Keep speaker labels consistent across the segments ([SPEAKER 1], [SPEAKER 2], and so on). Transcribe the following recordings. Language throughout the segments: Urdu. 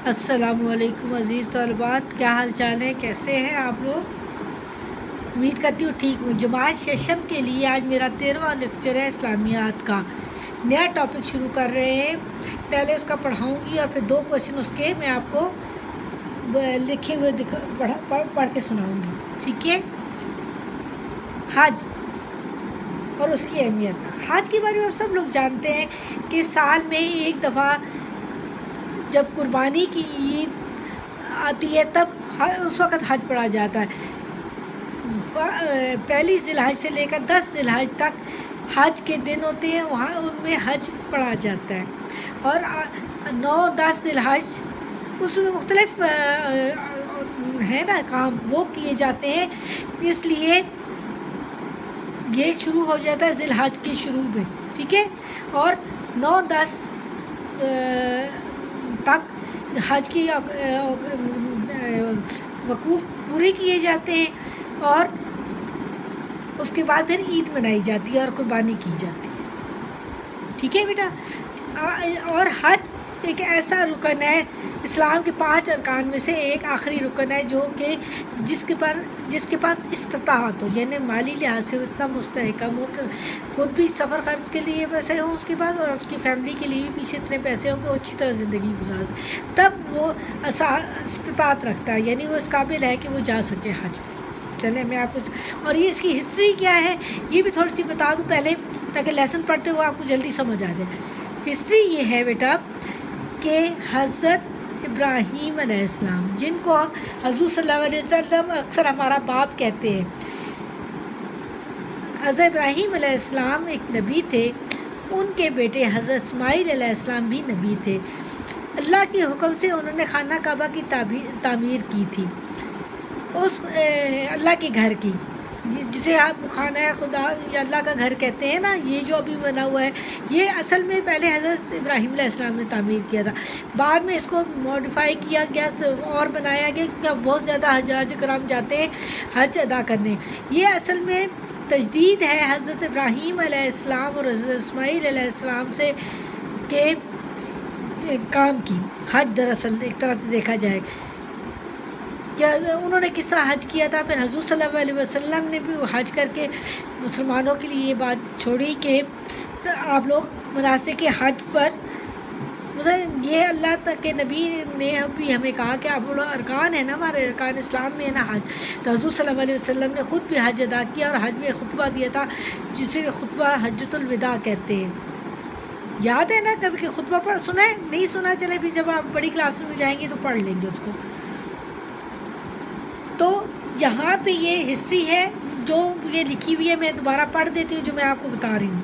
[SPEAKER 1] السلام علیکم عزیز طالبات، کیا حال چال ہے؟ کیسے ہیں آپ لوگ؟ امید کرتی ہوں ٹھیک ہوں۔ جماعت ششم کے لیے آج میرا 13واں لیکچر ہے اسلامیات کا۔ نیا ٹاپک شروع کر رہے ہیں۔ پہلے اس کا پڑھاؤں گی اور پھر 2 کویشچن اس کے میں آپ کو لکھے ہوئے پڑھ کے سناؤں گی، ٹھیک ہے؟ حج اور اس کی اہمیت۔ حج کے بارے میں سب لوگ جانتے ہیں کہ سال میں ایک دفعہ جب قربانی کی عید آتی ہے تب اس وقت حج پڑھا جاتا ہے۔ پہلی ذی الحج سے لے کر 10 ذی الحج تک حج کے دن ہوتے ہیں، وہاں ان میں حج پڑھا جاتا ہے، اور 9-10 ذی الحج اس میں مختلف ہے نا کام وہ کیے جاتے ہیں، اس لیے یہ شروع ہو جاتا ہے ذی الحج کے شروع میں، ٹھیک ہے؟ اور 9-10 تک حج کی وقوف پورے کیے جاتے ہیں، اور اس کے بعد پھر عید منائی جاتی ہے اور قربانی کی جاتی ہے، ٹھیک ہے بیٹا؟ اور حج ایک ایسا رکن ہے، اسلام کے 5 ارکان میں سے ایک آخری رکن ہے، جو کہ جس کے پاس استطاعت ہو، یعنی مالی لحاظ سے اتنا مستحکم ہو کہ خود بھی سفر خرچ کے لیے پیسے ہوں اس کے پاس، اور اس کی فیملی کے لیے بھی پیچھے اتنے پیسے ہوں کہ وہ اچھی طرح زندگی گزار سکے، تب وہ استطاعت رکھتا ہے، یعنی وہ اس قابل ہے کہ وہ جا سکے حج پہ۔ چلیں میں آپ کو، اور یہ اس کی ہسٹری کیا ہے یہ بھی تھوڑی سی بتا دوں پہلے، تاکہ لیسن پڑھتے ہوئے آپ کو جلدی سمجھ آ جائے۔ ہسٹری یہ ہے بیٹا کہ حضرت ابراہیم علیہ السلام، جن کو حضور صلی اللہ علیہ وسلم اکثر ہمارا باپ کہتے ہیں، حضرت ابراہیم علیہ السلام ایک نبی تھے، ان کے بیٹے حضرت اسماعیل علیہ السلام بھی نبی تھے۔ اللہ کے حکم سے انہوں نے خانہ کعبہ کی تعمیر کی تھی، اس اللہ کے گھر کی، جسے آپ خانہ خدا یا اللہ کا گھر کہتے ہیں نا، یہ جو ابھی بنا ہوا ہے، یہ اصل میں پہلے حضرت ابراہیم علیہ السلام نے تعمیر کیا تھا، بعد میں اس کو موڈیفائی کیا گیا اور بنایا گیا، کیونکہ بہت زیادہ حجاج کرام جاتے ہیں حج ادا کرنے۔ یہ اصل میں تجدید ہے حضرت ابراہیم علیہ السلام اور حضرت اسماعیل علیہ السلام سے کے کام کی۔ حج دراصل ایک طرح سے دیکھا جائے کیا انہوں نے کس طرح حج کیا تھا، پھر حضور صلی اللہ علیہ وسلم نے بھی حج کر کے مسلمانوں کے لیے یہ بات چھوڑی کہ آپ لوگ مناسک حج پر، یہ اللہ کے نبی نے بھی ہمیں کہا کہ آپ لوگ ارکان ہے نا، ہمارے ارکان اسلام میں ہے نا حج، تو حضور صلی اللہ علیہ وسلم نے خود بھی حج ادا کیا اور حج میں خطبہ دیا تھا، جسے خطبہ حجۃ الوداع کہتے ہیں۔ یاد ہے نا کبھی کہ خطبہ سنا ہے؟ نہیں سنا، چلے بھی جب آپ بڑی کلاس میں جائیں گے تو پڑھ لیں گے اس کو۔ تو یہاں پہ یہ ہسٹری ہے جو یہ لکھی ہوئی ہے، میں دوبارہ پڑھ دیتی ہوں جو میں آپ کو بتا رہی ہوں۔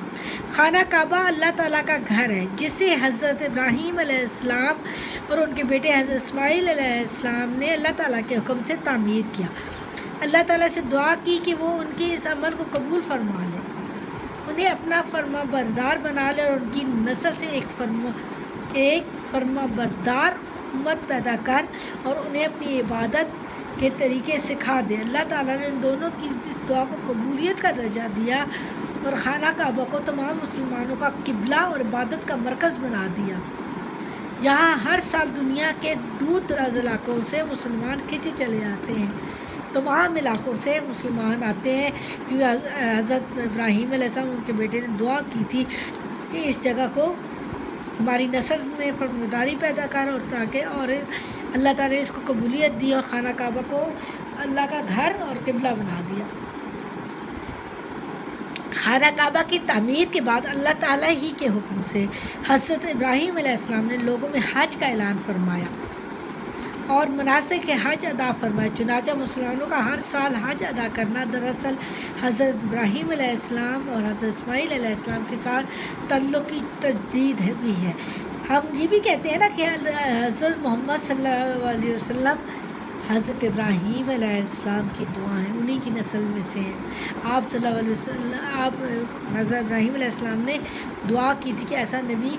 [SPEAKER 1] خانہ کعبہ اللہ تعالیٰ کا گھر ہے، جسے حضرت ابراہیم علیہ السلام اور ان کے بیٹے حضرت اسماعیل علیہ السلام نے اللہ تعالیٰ کے حکم سے تعمیر کیا۔ اللہ تعالیٰ سے دعا کی کہ وہ ان کے اس عمل کو قبول فرما لے، انہیں اپنا فرما بردار بنا لے، اور ان کی نسل سے ایک فرما بردار امت پیدا کر، اور انہیں اپنی عبادت کے طریقے سکھا دے۔ اللہ تعالیٰ نے ان دونوں کی اس دعا کو قبولیت کا درجہ دیا، اور خانہ کعبہ کو تمام مسلمانوں کا قبلہ اور عبادت کا مرکز بنا دیا، جہاں ہر سال دنیا کے دور دراز علاقوں سے مسلمان کھنچے چلے آتے ہیں۔ تمام علاقوں سے مسلمان آتے ہیں، کیونکہ حضرت ابراہیم علیہ السلام ان کے بیٹے نے دعا کی تھی کہ اس جگہ کو ہماری نسل میں فرمانبرداری پیدا کر، اور تاکہ اور اللہ تعالیٰ نے اس کو قبولیت دی اور خانہ کعبہ کو اللہ کا گھر اور قبلہ بنا دیا۔ خانہ کعبہ کی تعمیر کے بعد اللہ تعالیٰ ہی کے حکم سے حضرت ابراہیم علیہ السلام نے لوگوں میں حج کا اعلان فرمایا اور مناسک حج ادا فرمایا، چنانچہ مسلمانوں کا ہر سال حج ادا کرنا دراصل حضرت ابراہیم علیہ السلام اور حضرت اسماعیل علیہ السلام کے ساتھ تعلق کی تجدید بھی ہے۔ ہم یہ بھی کہتے ہیں نا کہ حضرت محمد صلی اللہ علیہ وسلم حضرت ابراہیم علیہ السلام کی دعائیں انہی کی نسل میں سے ہیں۔ آپ صلی اللہ علیہ وسلم، آپ حضرت ابراہیم علیہ السلام نے دعا کی تھی کہ ایسا نبی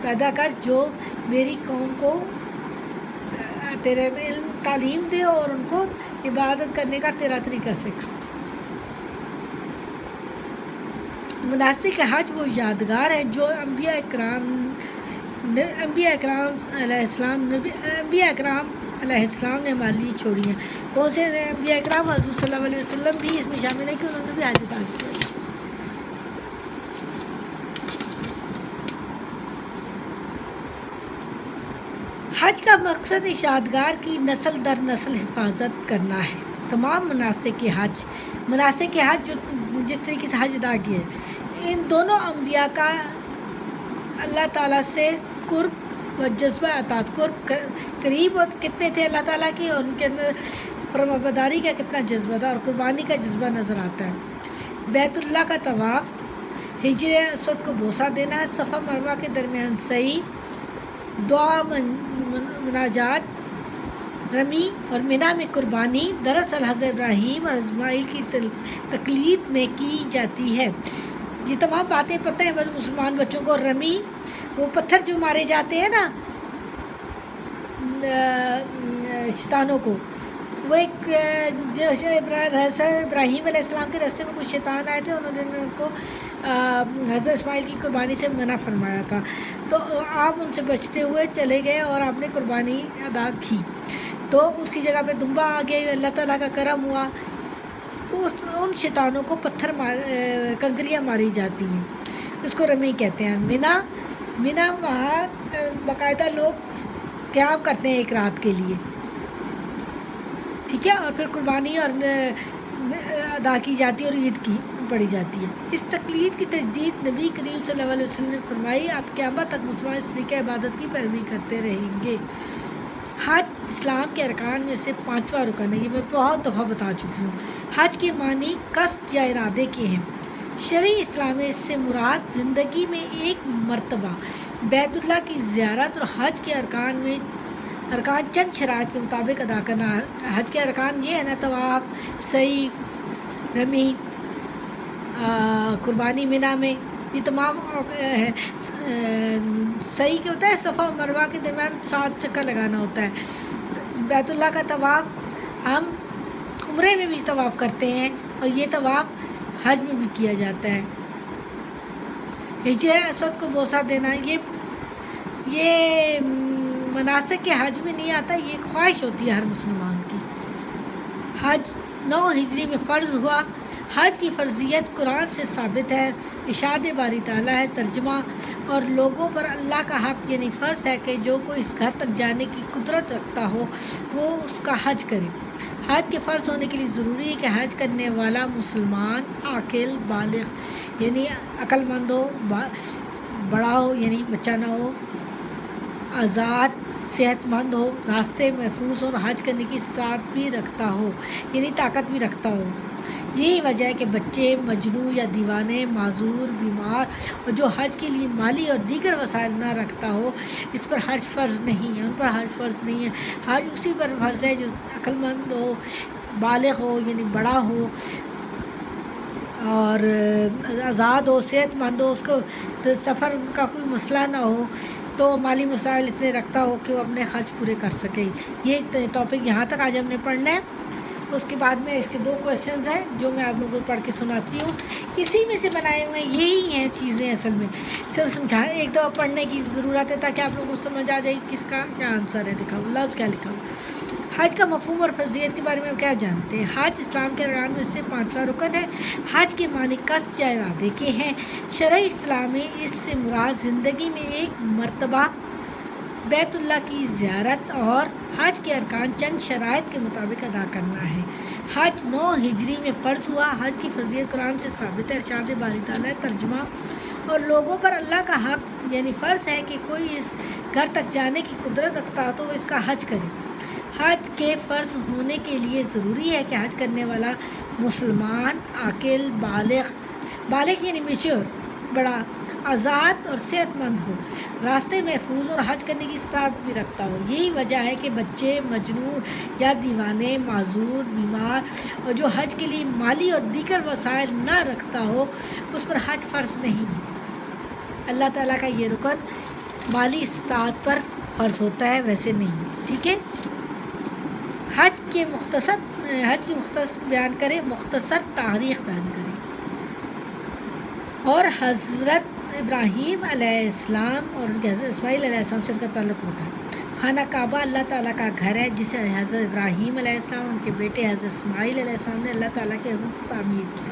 [SPEAKER 1] پیدا کر جو میری قوم کو تیرے علم تعلیم دے اور ان کو عبادت کرنے کا تیرا طریقہ سکھا۔ مناسک حج وہ یادگار ہے جو انبیاء اکرام انبیاء اکرام علیہ السلام نے ہمارے لیے چھوڑی ہیں. بہت سے انبیاء اکرام حضور صلی اللہ علیہ وسلم بھی اس میں شامل ہیں کہ انہوں نے بھی حج ادا کیا. حج کا مقصد یادگار کی نسل در نسل حفاظت کرنا ہے. تمام مناسک حج جو جس طریقے سے حج ادا کیے ان دونوں انبیاء کا اللہ تعالیٰ سے قرب و جذبہ اطاعت قریب کتنے تھے اللہ تعالیٰ کی، اور ان کے اندر فرمانبرداری کا کتنا جذبہ تھا اور قربانی کا جذبہ نظر آتا ہے. بیت اللہ کا طواف، حجر اسود کو بوسہ دینا، صفا مروہ کے درمیان سعی، دعا، مناجات، رمی اور منی میں قربانی دراصل حضرت ابراہیم اور اسماعیل کی تقلید میں کی جاتی ہے. یہ تمام باتیں پتہ ہیں مسلمان بچوں کو. رمی وہ پتھر جو مارے جاتے ہیں نا شیطانوں کو، وہ ایک جو ابراہیم علیہ السلام کے راستے میں کچھ شیطان آئے تھے، انہوں نے ان کو حضرت اسماعیل کی قربانی سے منع فرمایا تھا، تو آپ ان سے بچتے ہوئے چلے گئے اور آپ نے قربانی ادا کی، تو اس کی جگہ پہ دمبا آ گیا. اللہ تعالیٰ کا کرم ہوا، ان شیطانوں کو کنکریاں ماری جاتی ہیں، اس کو رمی کہتے ہیں. مینا وہاں باقاعدہ لوگ قیام کرتے ہیں ایک رات کے لیے، ٹھیک ہے، اور پھر قربانی اور ادا کی جاتی ہے اور عید کی پڑھی جاتی ہے. اس تقلید کی تجدید نبی کریم صلی اللہ علیہ وسلم نے فرمائی. آپ قیامت تک مسلمان اس طریقہ عبادت کی پیروی کرتے رہیں گے. حج اسلام کے ارکان میں سے 5واں رکن ہے. یہ میں بہت دفعہ بتا چکی ہوں. حج کے معنی قصد یا ارادے کے ہیں. شرعی اسلام میں اس سے مراد زندگی میں ایک مرتبہ بیت اللہ کی زیارت اور حج کے ارکان چند شرائط کے مطابق ادا کرنا. حج کے ارکان یہ ہے نا، طواف، سعی، رمی، قربانی منی میں، یہ تمام ہے. صحیح کیا ہوتا ہے، صفا و مروہ کے درمیان 7 چکر لگانا ہوتا ہے. بیت اللہ کا طواف ہم عمرے میں بھی طواف کرتے ہیں اور یہ طواف حج میں بھی کیا جاتا ہے. حجر اسود کو بوسہ دینا، یہ مناسک کے حج میں نہیں آتا، یہ خواہش ہوتی ہے ہر مسلمان کی. حج 9 ہجری میں فرض ہوا. حج کی فرضیت قرآن سے ثابت ہے. ارشاد باری تعالیٰ ہے ترجمہ: اور لوگوں پر اللہ کا حق یعنی فرض ہے کہ جو کوئی اس گھر تک جانے کی قدرت رکھتا ہو وہ اس کا حج کرے. حج کے فرض ہونے کے لیے ضروری ہے کہ حج کرنے والا مسلمان عاقل بالغ یعنی عقل مند ہو، بڑا ہو یعنی بچہ نہ ہو، آزاد صحت مند ہو، راستے محفوظ ہو اور حج کرنے کی استطاعت بھی رکھتا ہو یعنی طاقت بھی رکھتا ہو. یہی وجہ ہے کہ بچے، مجنون یا دیوانے، معذور، بیمار اور جو حج کے لیے مالی اور دیگر وسائل نہ رکھتا ہو اس پر حج فرض نہیں ہے. ان پر حج فرض نہیں ہے. حج اسی پر فرض ہے جو عقل مند ہو، بالغ ہو یعنی بڑا ہو اور آزاد ہو، صحت مند ہو، اس کو سفر کا کوئی مسئلہ نہ ہو، تو مالی مسائل اتنے رکھتا ہو کہ وہ اپنے خرچ پورے کر سکے. یہ ٹاپک یہاں تک آج ہم نے پڑھنا ہے. اس کے بعد میں اس کے 2 کویسچنز ہیں جو میں آپ لوگوں کو پڑھ کے سناتی ہوں. اسی میں سے بنائے ہوئے یہی ہیں چیزیں اصل میں، صرف سمجھانے ایک دفعہ پڑھنے کی ضرورت ہے تاکہ آپ لوگوں کو سمجھ آ جائے کس کا کیا آنسر ہے لکھا ہوا، لفظ کیا لکھا ہوا. حج کا مفہوم اور فرضیت کے بارے میں کیا جانتے ہیں؟ حج اسلام کے ارکان میں سے 5واں رکن ہے. حج کے معنی قصد یا ارادے کے ہیں. شرعی اسلام میں اس سے مراد زندگی میں ایک مرتبہ بیت اللہ کی زیارت اور حج کے ارکان چند شرائط کے مطابق ادا کرنا ہے. حج 9 ہجری میں فرض ہوا. حج کی فرضیت قرآن سے ثابت ہے. ارشاد باری تعالیٰ ہے ترجمہ: اور لوگوں پر اللہ کا حق یعنی فرض ہے کہ کوئی اس گھر تک جانے کی قدرت رکھتا تو وہ اس کا حج کرے. حج کے فرض ہونے کے لیے ضروری ہے کہ حج کرنے والا مسلمان عاقل بالغ یعنی میچور، بڑا، آزاد اور صحت مند ہو، راستے محفوظ اور حج کرنے کی استطاعت بھی رکھتا ہو. یہی وجہ ہے کہ بچے، مجنون یا دیوانے، معذور، بیمار اور جو حج کے لیے مالی اور دیگر وسائل نہ رکھتا ہو اس پر حج فرض نہیں ہے. اللہ تعالیٰ کا یہ رکن مالی استطاعت پر فرض ہوتا ہے، ویسے نہیں. ٹھیک ہے. حج کی مختصر بیان کریں، مختصر تاریخ بیان کریں. اور حضرت ابراہیم علیہ السلام اور ان کے حضرت اسماعیل علیہ السلام سے ان کا تعلق ہوتا ہے۔ خانہ کعبہ اللہ تعالیٰ کا گھر ہے جسے حضرت ابراہیم علیہ السلام اور ان کے بیٹے حضرت اسماعیل علیہ السلام نے اللہ تعالیٰ کے حکم سے تعمیر کی۔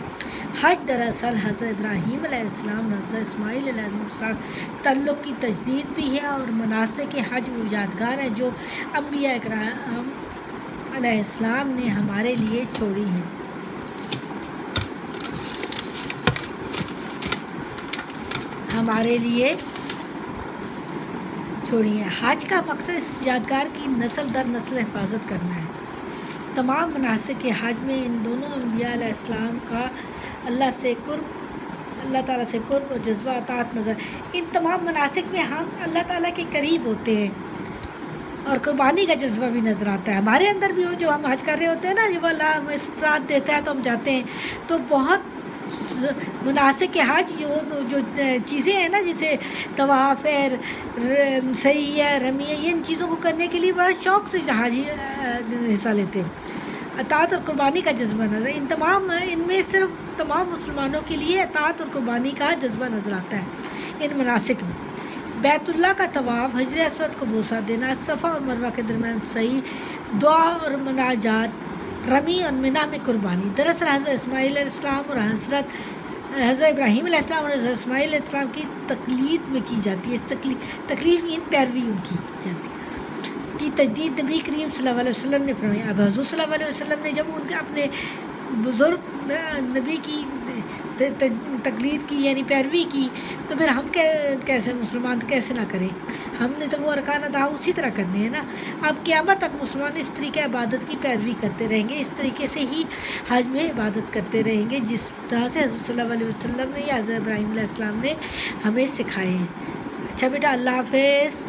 [SPEAKER 1] حج دراصل حضرت ابراہیم علیہ السلام اور حضرت اسماعیل علیہ السلام کے ساتھ تعلق کی تجدید بھی ہے، اور مناسک حج وہ یادگار ہیں جو انبیاء اکرام علیہ السلام نے ہمارے لیے چھوڑی ہیں۔ حج کا مقصد اس یادگار کی نسل در نسل حفاظت کرنا ہے۔ تمام مناسک حج میں ان دونوں انبیاء علیہ السلام کا اللہ تعالیٰ سے قرب و جذبہ اطاعت نظر، ان تمام مناسک میں ہم اللہ تعالیٰ کے قریب ہوتے ہیں اور قربانی کا جذبہ بھی نظر آتا ہے ہمارے اندر بھی ہو۔ جو ہم حج کر رہے ہوتے ہیں نا، جب اللہ ہمیں استطاعت دیتا ہے تو ہم جاتے ہیں، تو بہت مناسک حج جو چیزیں ہیں نا، جیسے طواف ہے، سعی ہے، رمی ہے، ان چیزوں کو کرنے کے لیے بڑا شوق سے حاجی حصہ لیتے ہیں۔ اطاعت اور قربانی کا جذبہ نظر، ان میں صرف تمام مسلمانوں کے لیے اطاعت اور قربانی کا جذبہ نظر آتا ہے۔ ان مناسک میں بیت اللہ کا طواف، حجر اسود کو بوسہ دینا، صفا اور مروہ کے درمیان سعی، دعا اور مناجات، رمی اور منا میں قربانی، دراصل حضرت اسماعیل علیہ السلام اور حضرت ابراہیم علیہ السلام اور حضرت اسماعیل علیہ السلام کی تقلید میں کی جاتی ہے۔ اس تقلید میں پیروی ان کی جاتی ہے کی تجدید نبی کریم صلی اللہ علیہ وسلم نے فرمائی۔ اب حضور صلی اللہ علیہ وسلم نے جب ان کے اپنے بزرگ نبی کی تقلید کی یعنی پیروی کی، تو پھر ہم کیسے مسلمان کیسے نہ کریں؟ ہم نے تو وہ ارکان ادا اسی طرح کرنے ہیں نا۔ اب قیامت تک مسلمان اس طریقے عبادت کی پیروی کرتے رہیں گے، اس طریقے سے ہی حج میں عبادت کرتے رہیں گے جس طرح سے حضور صلی اللہ علیہ وسلم نے یا حضرت ابراہیم علیہ السلام نے ہمیں سکھائے ہیں۔ اچھا بیٹا، اللہ حافظ۔